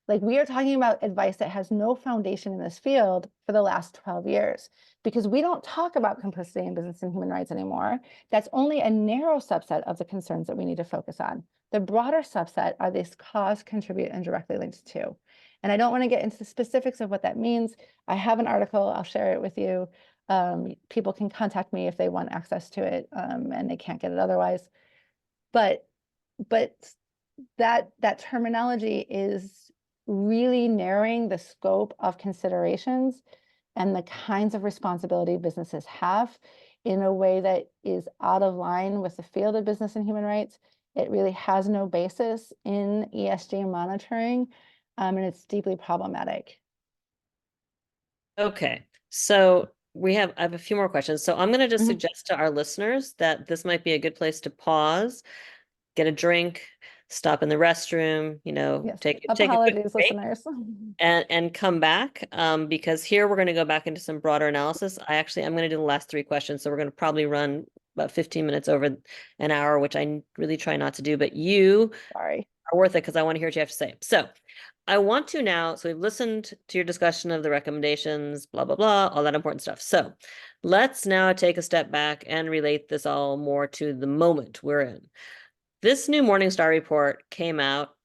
Like, we are talking about advice that has no foundation in this field for the last 12 years, because we don't talk about complicity in business and human rights anymore. That's only a narrow subset of the concerns that we need to focus on. The broader subset are these cause, contribute, and directly linked to. And I don't want to get into the specifics of what that means. I have an article, I'll share it with you. People can contact me if they want access to it, and they can't get it otherwise. But that terminology is really narrowing the scope of considerations and the kinds of responsibility businesses have in a way that is out of line with the field of business and human rights. It really has no basis in ESG monitoring, and it's deeply problematic. Okay. So I have a few more questions. So I'm going to just Mhm. suggest to our listeners that this might be a good place to pause, get a drink, stop in the restroom, Yes, take a quick apologies, break listeners. and come back, because here we're going to go back into some broader analysis. I'm going to do the last three questions, so we're going to probably run about 15 minutes over an hour, which I really try not to do, but you Sorry. are worth it because I want to hear what you have to say. So I want to now, so we've listened to your discussion of the recommendations, blah, blah, blah, all that important stuff. So let's now take a step back and relate this all more to the moment we're in. This new Morningstar report came out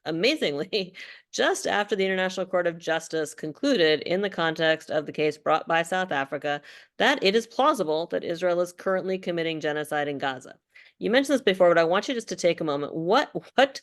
amazingly just after the International Court of Justice concluded, in the context of the case brought by South Africa, that it is plausible that Israel is currently committing genocide in Gaza. You mentioned this before, but I want you just to take a moment. What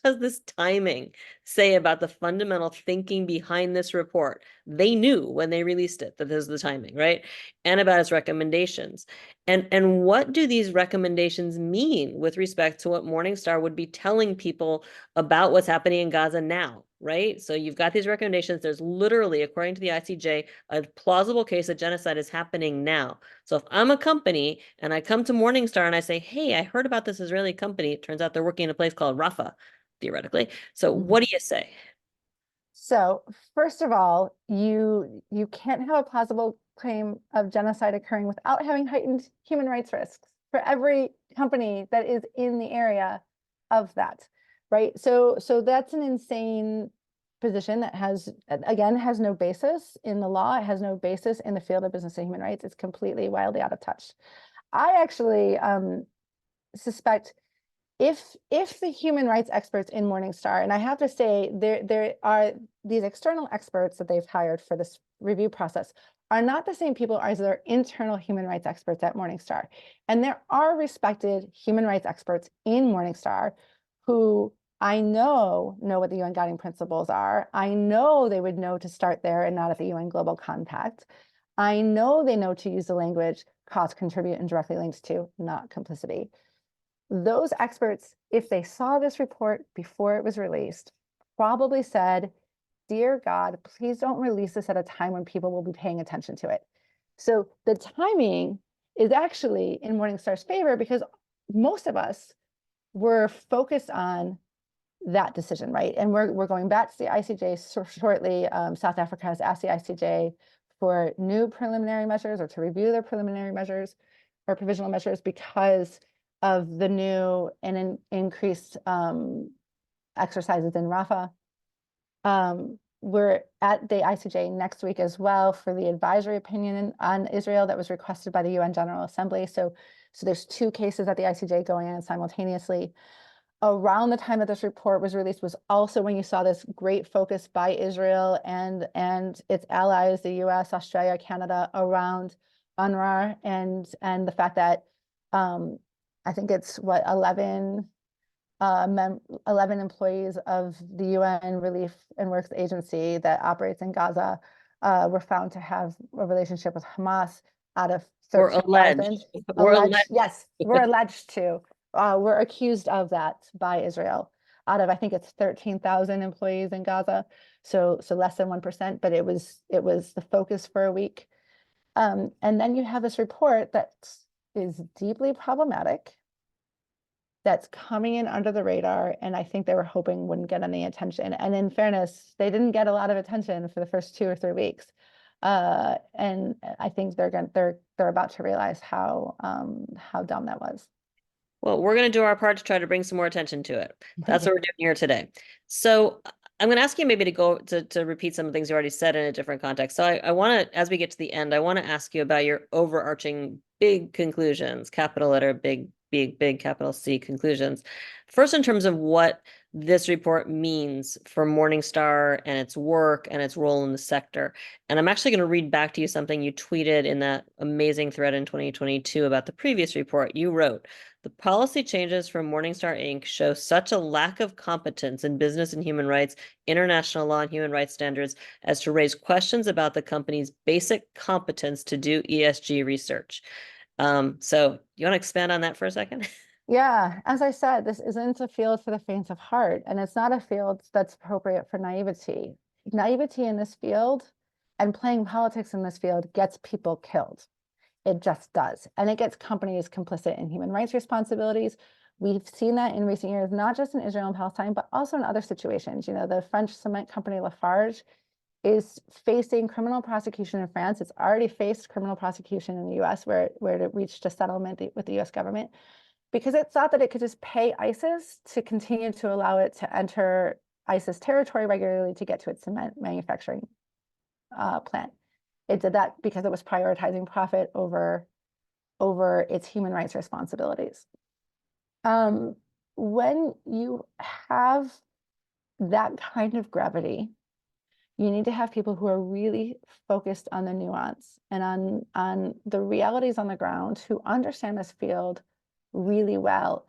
does this timing say about the fundamental thinking behind this report? They knew when they released it that this is the timing, right? And about its recommendations. And what do these recommendations mean with respect to what Morningstar would be telling people about what's happening in Gaza now, right? So you've got these recommendations. There's literally, according to the ICJ, a plausible case that genocide is happening now. So if I'm a company and I come to Morningstar and I say, hey, I heard about this Israeli company. It turns out they're working in a place called Rafah, theoretically. So what do you say? So first of all, you can't have a plausible claim of genocide occurring without having heightened human rights risks for every company that is in the area of that, right? So that's an insane position that has, again, has no basis in the law. It has no basis in the field of business and human rights. It's completely wildly out of touch. I actually suspect if the human rights experts in Morningstar, and I have to say there are these external experts that they've hired for this review process, are not the same people as their internal human rights experts at Morningstar. And there are respected human rights experts in Morningstar who I know what the UN guiding principles are. I know they would know to start there and not at the UN Global Compact. I know they know to use the language cause, contribute, and directly linked to, not complicity. Those experts, if they saw this report before it was released, probably said, dear God, please don't release this at a time when people will be paying attention to it. So the timing is actually in Morningstar's favor because most of us were focused on that decision, right? And we're going back to the ICJ shortly. South Africa has asked the ICJ for new preliminary measures or to review their preliminary measures or provisional measures because of the new and increased exercises in Rafah. We're at the ICJ next week as well for the advisory opinion on Israel that was requested by the UN General Assembly. So there's 2 cases at the ICJ going on simultaneously. Around the time that this report was released was also when you saw this great focus by Israel and its allies, the US, Australia, Canada, around UNRWA and the fact that I think it's 11 employees of the UN Relief and Works Agency that operates in Gaza were found to have a relationship with Hamas out of 13,000. Alleged. Yes, we're alleged to. We're accused of that by Israel out of, I think it's 13,000 employees in Gaza. So less than 1%, but it was the focus for a week. And then you have this report that is deeply problematic, that's coming in under the radar, and I think they were hoping wouldn't get any attention. And in fairness, they didn't get a lot of attention for the first 2 or 3 weeks. And I think they're about to realize how dumb that was. Well, we're going to do our part to try to bring some more attention to it. That's what we're doing here today. So I'm going to ask you maybe to go to repeat some of the things you already said in a different context. So I want to, as we get to the end, I want to ask you about your overarching big conclusions, capital letter, big capital C conclusions. First, in terms of what this report means for Morningstar and its work and its role in the sector. And I'm actually going to read back to you something you tweeted in that amazing thread in 2022 about the previous report. You wrote, the policy changes from Morningstar Inc. show such a lack of competence in business and human rights, international law and human rights standards as to raise questions about the company's basic competence to do ESG research. So you want to expand on that for a second? Yeah, as I said, this isn't a field for the faint of heart, and it's not a field that's appropriate for naivety. Naivety in this field and playing politics in this field gets people killed. It just does. And it gets companies complicit in human rights responsibilities. We've seen that in recent years, not just in Israel and Palestine, but also in other situations. You know, the French cement company Lafarge is facing criminal prosecution in France. It's already faced criminal prosecution in the US where it reached a settlement with the US government because it thought that it could just pay ISIS to continue to allow it to enter ISIS territory regularly to get to its cement manufacturing plant. It did that because it was prioritizing profit over its human rights responsibilities. When you have that kind of gravity, you need to have people who are really focused on the nuance and on the realities on the ground, who understand this field really well.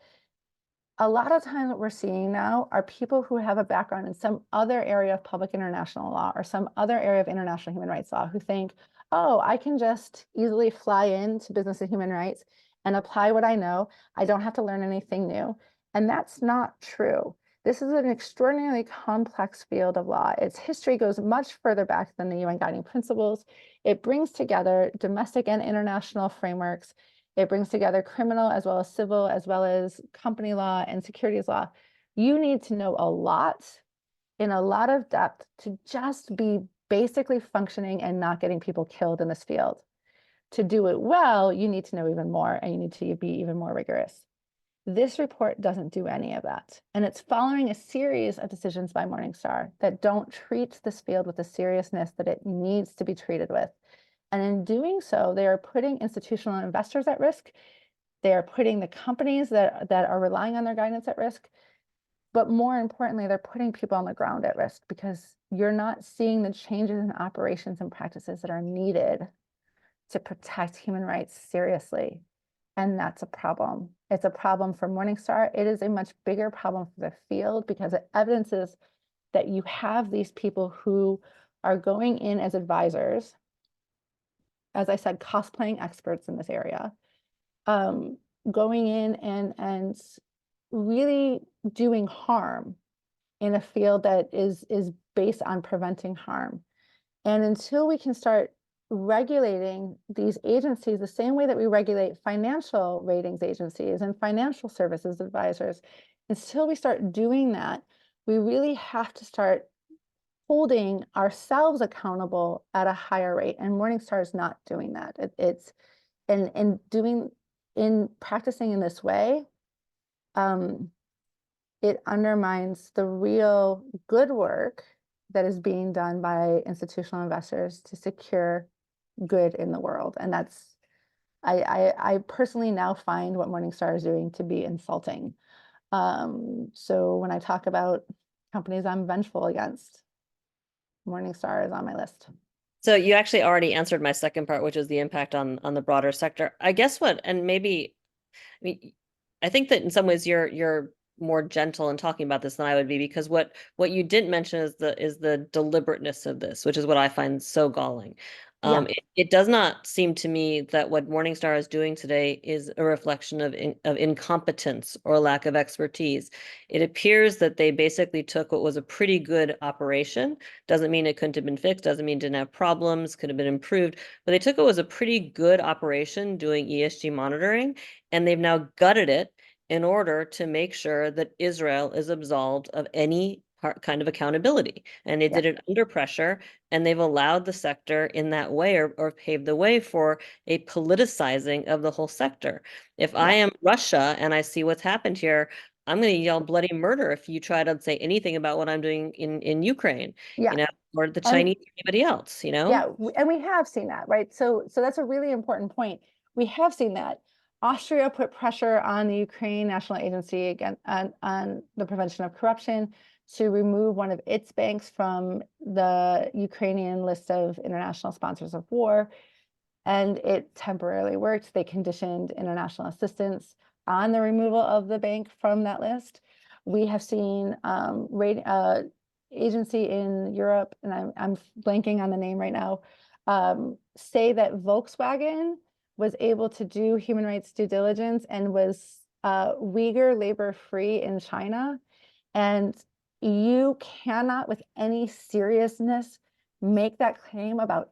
A lot of times what we're seeing now are people who have a background in some other area of public international law or some other area of international human rights law who think, oh, I can just easily fly into business and human rights and apply what I know. I don't have to learn anything new. And that's not true. This is an extraordinarily complex field of law. Its history goes much further back than the UN guiding principles. It brings together domestic and international frameworks. It brings together criminal as well as civil, as well as company law and securities law. You need to know a lot in a lot of depth to just be basically functioning and not getting people killed in this field. To do it well, you need to know even more and you need to be even more rigorous. This report doesn't do any of that. And it's following a series of decisions by Morningstar that don't treat this field with the seriousness that it needs to be treated with. And in doing so, they are putting institutional investors at risk. They are putting the companies that are relying on their guidance at risk. But more importantly, they're putting people on the ground at risk because you're not seeing the changes in operations and practices that are needed to protect human rights seriously. And that's a problem. It's a problem for Morningstar. It is a much bigger problem for the field because it evidences that you have these people who are going in as advisors, as I said, cosplaying experts in this area, going in and really doing harm in a field that is based on preventing harm. And until we can start regulating these agencies the same way that we regulate financial ratings agencies and financial services advisors, until we start doing that, we really have to start holding ourselves accountable at a higher rate. And Morningstar is not doing that. It's in practicing in this way, it undermines the real good work that is being done by institutional investors to secure good in the world. And that's, I personally now find what Morningstar is doing to be insulting. So when I talk about companies I'm vengeful against, Morningstar is on my list. So you actually already answered my second part, which is the impact on the broader sector. I guess what, and maybe, I mean, I think that in some ways you're more gentle in talking about this than I would be, because what you didn't mention is the deliberateness of this, which is what I find so galling. Yeah. It does not seem to me that what Morningstar is doing today is a reflection of incompetence or lack of expertise. It appears that they basically took what was a pretty good operation. Doesn't mean it couldn't have been fixed, doesn't mean it didn't have problems, could have been improved, but they took what was a pretty good operation doing ESG monitoring, and they've now gutted it in order to make sure that Israel is absolved of any kind of accountability. And they Yeah. did it under pressure, and they've allowed the sector in that way, or paved the way for a politicizing of the whole sector. If I am Russia and I see what's happened here, I'm going to yell bloody murder if you try to say anything about what I'm doing in Ukraine, Yeah. you know, or the And Chinese, or anybody else, you know? yeah, and we have seen that, right? So that's a really important point. We have seen that. Austria put pressure on the Ukraine National Agency again on the prevention of corruption to remove one of its banks from the Ukrainian list of international sponsors of war. And it temporarily worked. They conditioned international assistance on the removal of the bank from that list. We have seen agency in Europe, and I'm blanking on the name right now, say that Volkswagen was able to do human rights due diligence and was Uyghur labor free in China. And you cannot, with any seriousness, make that claim about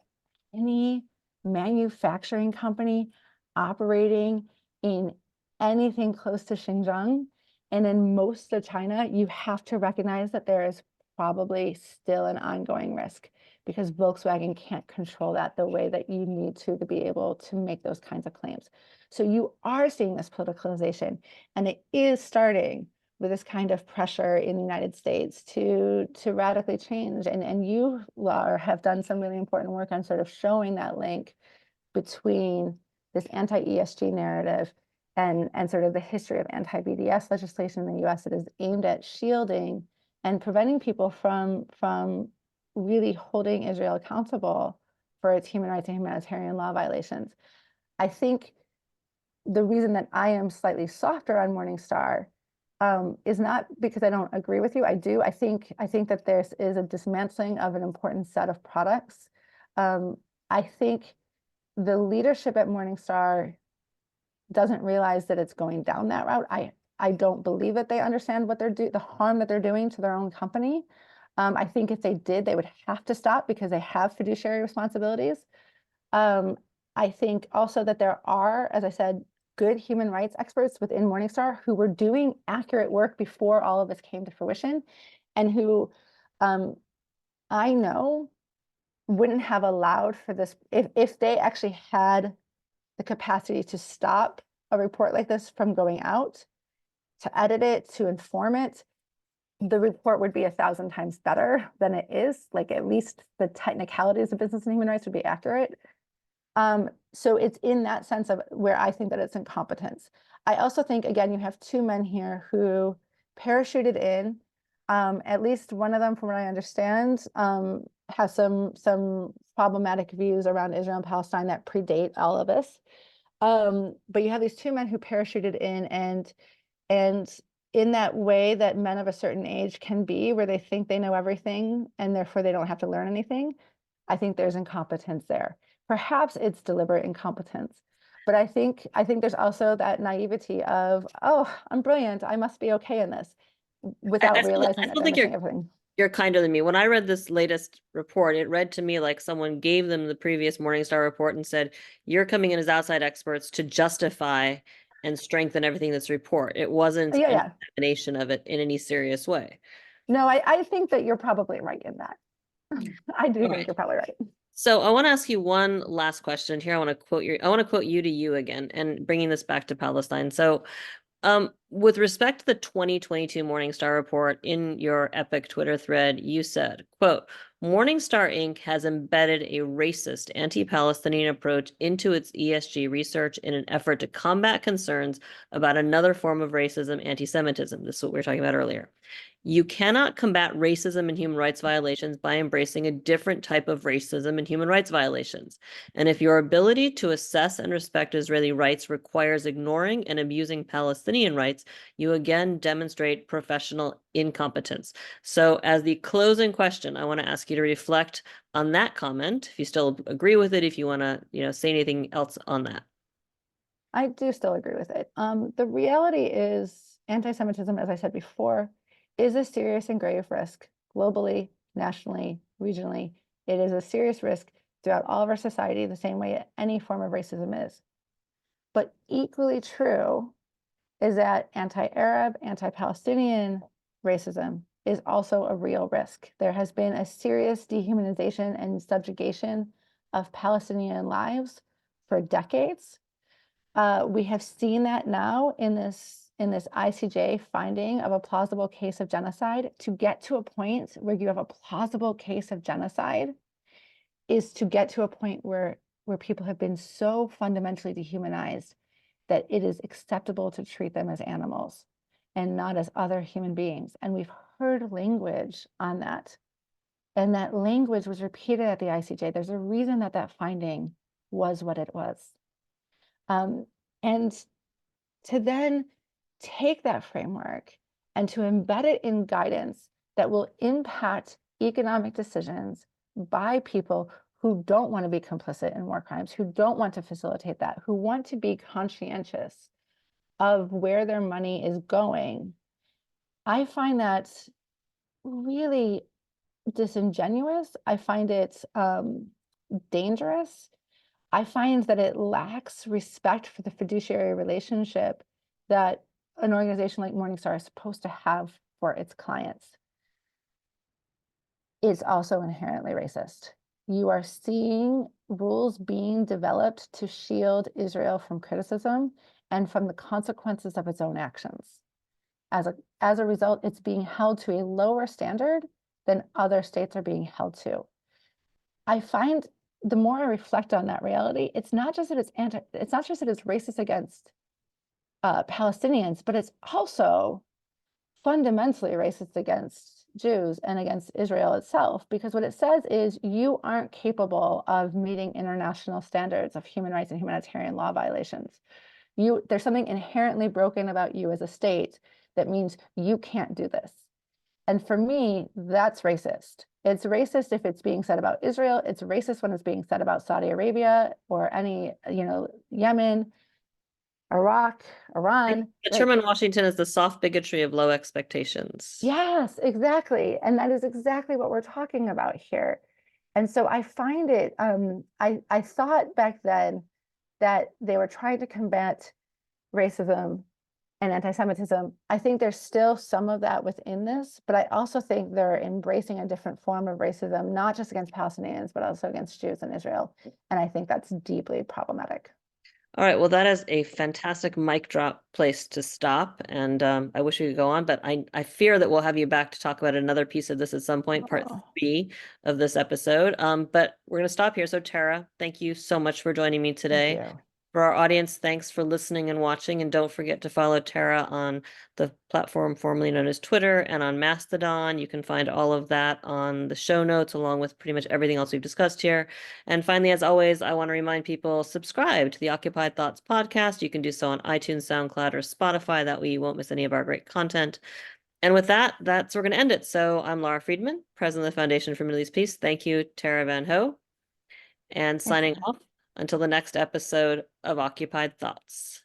any manufacturing company operating in anything close to Xinjiang. And in most of China, you have to recognize that there is probably still an ongoing risk because Volkswagen can't control that the way that you need to be able to make those kinds of claims. So you are seeing this politicalization, and it is starting with this kind of pressure in the United States to radically change. And you, Lara, have done some really important work on sort of showing that link between this anti-ESG narrative and sort of the history of anti-BDS legislation in the US that is aimed at shielding and preventing people from really holding Israel accountable for its human rights and humanitarian law violations. I think the reason that I am slightly softer on Morningstar is not because I don't agree with you. I do. I think that there is a dismantling of an important set of products. I think the leadership at Morningstar doesn't realize that it's going down that route. I don't believe that they understand what the harm that they're doing to their own company. I think if they did, they would have to stop because they have fiduciary responsibilities. I think also that there are, as I said, good human rights experts within Morningstar who were doing accurate work before all of this came to fruition, and who I know wouldn't have allowed for this if they actually had the capacity to stop a report like this from going out, to edit it, to inform it. The report would be 1,000 times better than it is. Like, at least the technicalities of business and human rights would be accurate. So it's in that sense of where I think that it's incompetence. I also think, again, you have two men here who parachuted in. At least one of them, from what I understand, has some problematic views around Israel and Palestine that predate all of this. But you have these two men who parachuted in, and in that way that men of a certain age can be, where they think they know everything and therefore they don't have to learn anything, I think there's incompetence there. Perhaps it's deliberate incompetence, but I think there's also that naivety of, oh, I'm brilliant, I must be okay in this, without realizing I that still they're think missing everything. you're kinder than me. When I read this latest report, it read to me like someone gave them the previous Morningstar report and said, you're coming in as outside experts to justify and strengthen everything in this report. It wasn't Yeah, an yeah. examination of it in any serious way. No, I think that you're probably right in that. I do All think right. you're probably right. So I want to ask you one last question here. I want to quote you to you again and bringing this back to Palestine. So with respect to the 2022 Morningstar report, in your epic Twitter thread, you said, quote, Morningstar Inc. has embedded a racist anti-Palestinian approach into its ESG research in an effort to combat concerns about another form of racism, anti-Semitism. This is what we were talking about earlier. You cannot combat racism and human rights violations by embracing a different type of racism and human rights violations. And if your ability to assess and respect Israeli rights requires ignoring and abusing Palestinian rights, you again demonstrate professional incompetence. So as the closing question, I want to ask you to reflect on that comment, if you still agree with it, if you want to, say anything else on that. I do still agree with it. The reality is anti-Semitism, as I said before, is a serious and grave risk globally, nationally, regionally. It is a serious risk throughout all of our society, the same way any form of racism is. But equally true is that anti-Arab, anti-Palestinian racism is also a real risk. There has been a serious dehumanization and subjugation of Palestinian lives for decades. We have seen that now in this ICJ finding of a plausible case of genocide. To get to a point where you have a plausible case of genocide is to get to a point where people have been so fundamentally dehumanized that it is acceptable to treat them as animals and not as other human beings. And we've heard language on that. And that language was repeated at the ICJ. There's a reason that that finding was what it was. And to then take that framework and to embed it in guidance that will impact economic decisions by people who don't want to be complicit in war crimes, who don't want to facilitate that, who want to be conscientious of where their money is going. I find that really disingenuous. I find it dangerous. I find that it lacks respect for the fiduciary relationship that an organization like Morningstar is supposed to have for its clients. It's also inherently racist. You are seeing rules being developed to shield Israel from criticism and from the consequences of its own actions. As a result, it's being held to a lower standard than other states are being held to. I find the more I reflect on that reality, it's not just that it's racist against Palestinians, but it's also fundamentally racist against Jews and against Israel itself, because what it says is you aren't capable of meeting international standards of human rights and humanitarian law violations. There's something inherently broken about you as a state that means you can't do this. And for me, that's racist. It's racist if it's being said about Israel. It's racist when it's being said about Saudi Arabia or any, Yemen, Iraq, Iran. The term in Washington is the soft bigotry of low expectations. Yes, exactly. And that is exactly what we're talking about here. And so I find it, I thought back then that they were trying to combat racism and anti-Semitism. I think there's still some of that within this, but I also think they're embracing a different form of racism, not just against Palestinians, but also against Jews in Israel. And I think that's deeply problematic. All right, well, that is a fantastic mic drop place to stop. And I wish we could go on, but I fear that we'll have you back to talk about another piece of this at some point, part 3 of this episode. But we're going to stop here. So Tara, thank you so much for joining me today. Thank you. For our audience, thanks for listening and watching, and don't forget to follow Tara on the platform formerly known as Twitter and on Mastodon. You can find all of that on the show notes, along with pretty much everything else we've discussed here. And finally, as always, I want to remind people, subscribe to the Occupied Thoughts podcast. You can do so on iTunes, SoundCloud, or Spotify. That way you won't miss any of our great content. And with that, we're going to end it. So I'm Lara Friedman, president of the Foundation for Middle East Peace. Thank you, Tara Van Ho, and Thanks, signing Lara. off until the next episode of Occupied Thoughts.